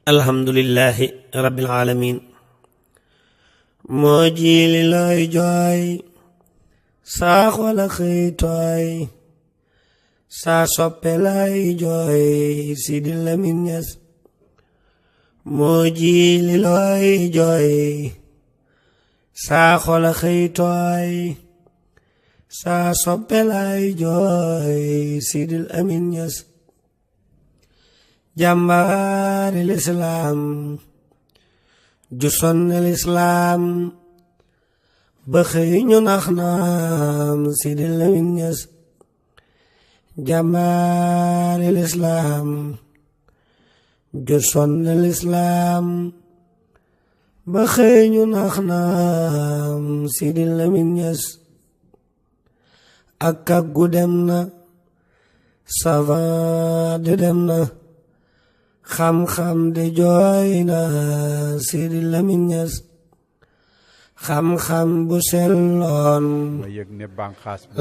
alhamdulillahi rabbil alamin moo jiili looy jooy saa xol a xëy tooy saa soppe lay jooy Sidi Lamine Niass moo jiili looy jooy saa xol a xëy tooy saa soppe lay jooy Sidi Lamine Niass jàmbaari lislaam ju sonn lislaam ba xëy ñu nax naam Sidi Lamine Niass jàmbaari lislaam ju sonn lislaam ba xëy ñu nax naam Sidi Lamine Niass ak kàggu dem na savant de dem na xam-xam de jooy na Sidi Lamine Niass xam-xam bu selloon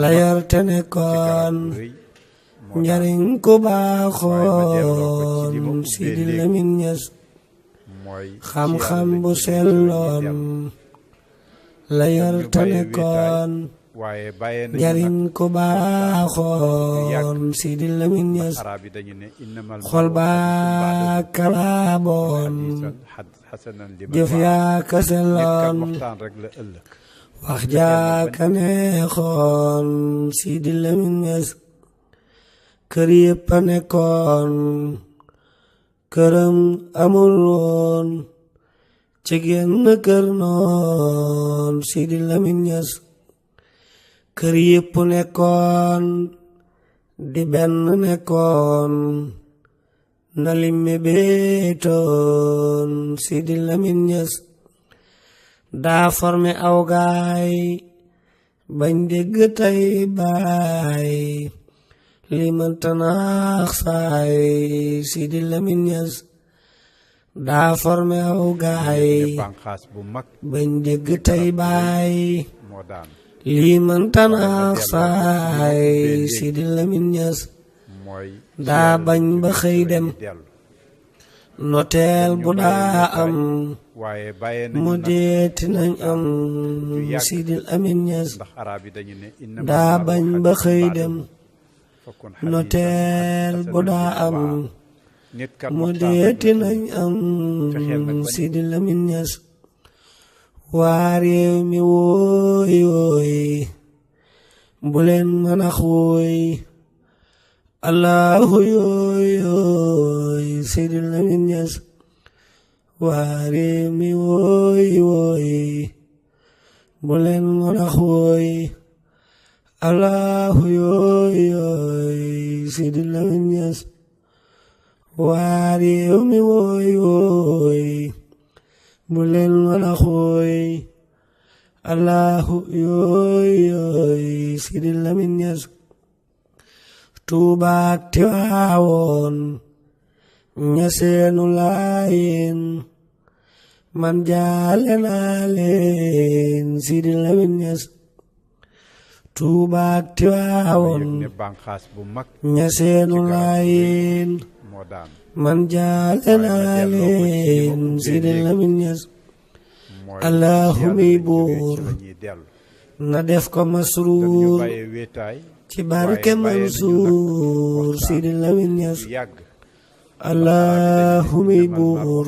la yor te nekkoon njariñ ku baaxoon Sidi Lamine Niass xam-xam bu selloon la yor te nekkoon njariñ ku baaxoon Sidi Lamine Niass xol baa kalaaboon jëf yaa ka selloon wax jaa ka neexoon Sidi Lamine Niass kër yëpp a nekkoon këram amul woon ci genn kër noon Sidi Lamine Niass kër yëpp nekkoon di benn nekkoon na limme beetoon Sidi Lamine Niass daa formé aw gaay bañ dégg tey baay li mënta naax saay Sidi Lamine Niass daa formé aw gaay bañ dégg tey baay lii mënta naax saay Sidi Lamine Niass daa bañ ba xëy dem noteel bu daa am mu deeti nañ am Sidi Lamine Niass daa bañ ba xëy dem noteel bu daa am mu deeti nañ am Sidi Lamine Niass waa réew mi wooy wooy bu leen mën a xooy allahu yooy yooy Sidi Lamine Niass waa réew mi wooy wooy bu leen mën a xooy allahu yooy yooy Sidi Lamine Niass waa réew mi wooy wooy bu leen mën a xooy allahu yooy yooy Sidi Lamine Niass Tuubaak Tiwaawoon ñaseenu Laayeen man jaale naa leen Sidi Lamine Niass Tuubaak Tiwaawoon ñaseenu Laayeen man jaale naa leen Sidi Lamine Niass allahu mi buur na def ko masruur ci barke Mansuur Sidi Lamine Niass allahu mi buur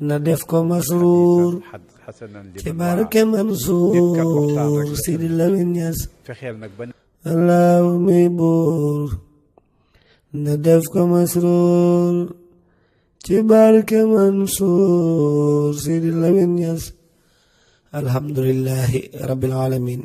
na def ko masruur ci barke Mansuur Sidi Lamine Niass allahu mi buur na def ko masruur ci barke Mansuur Sidi Lamine Niass alhamdulillahi rabbil alamin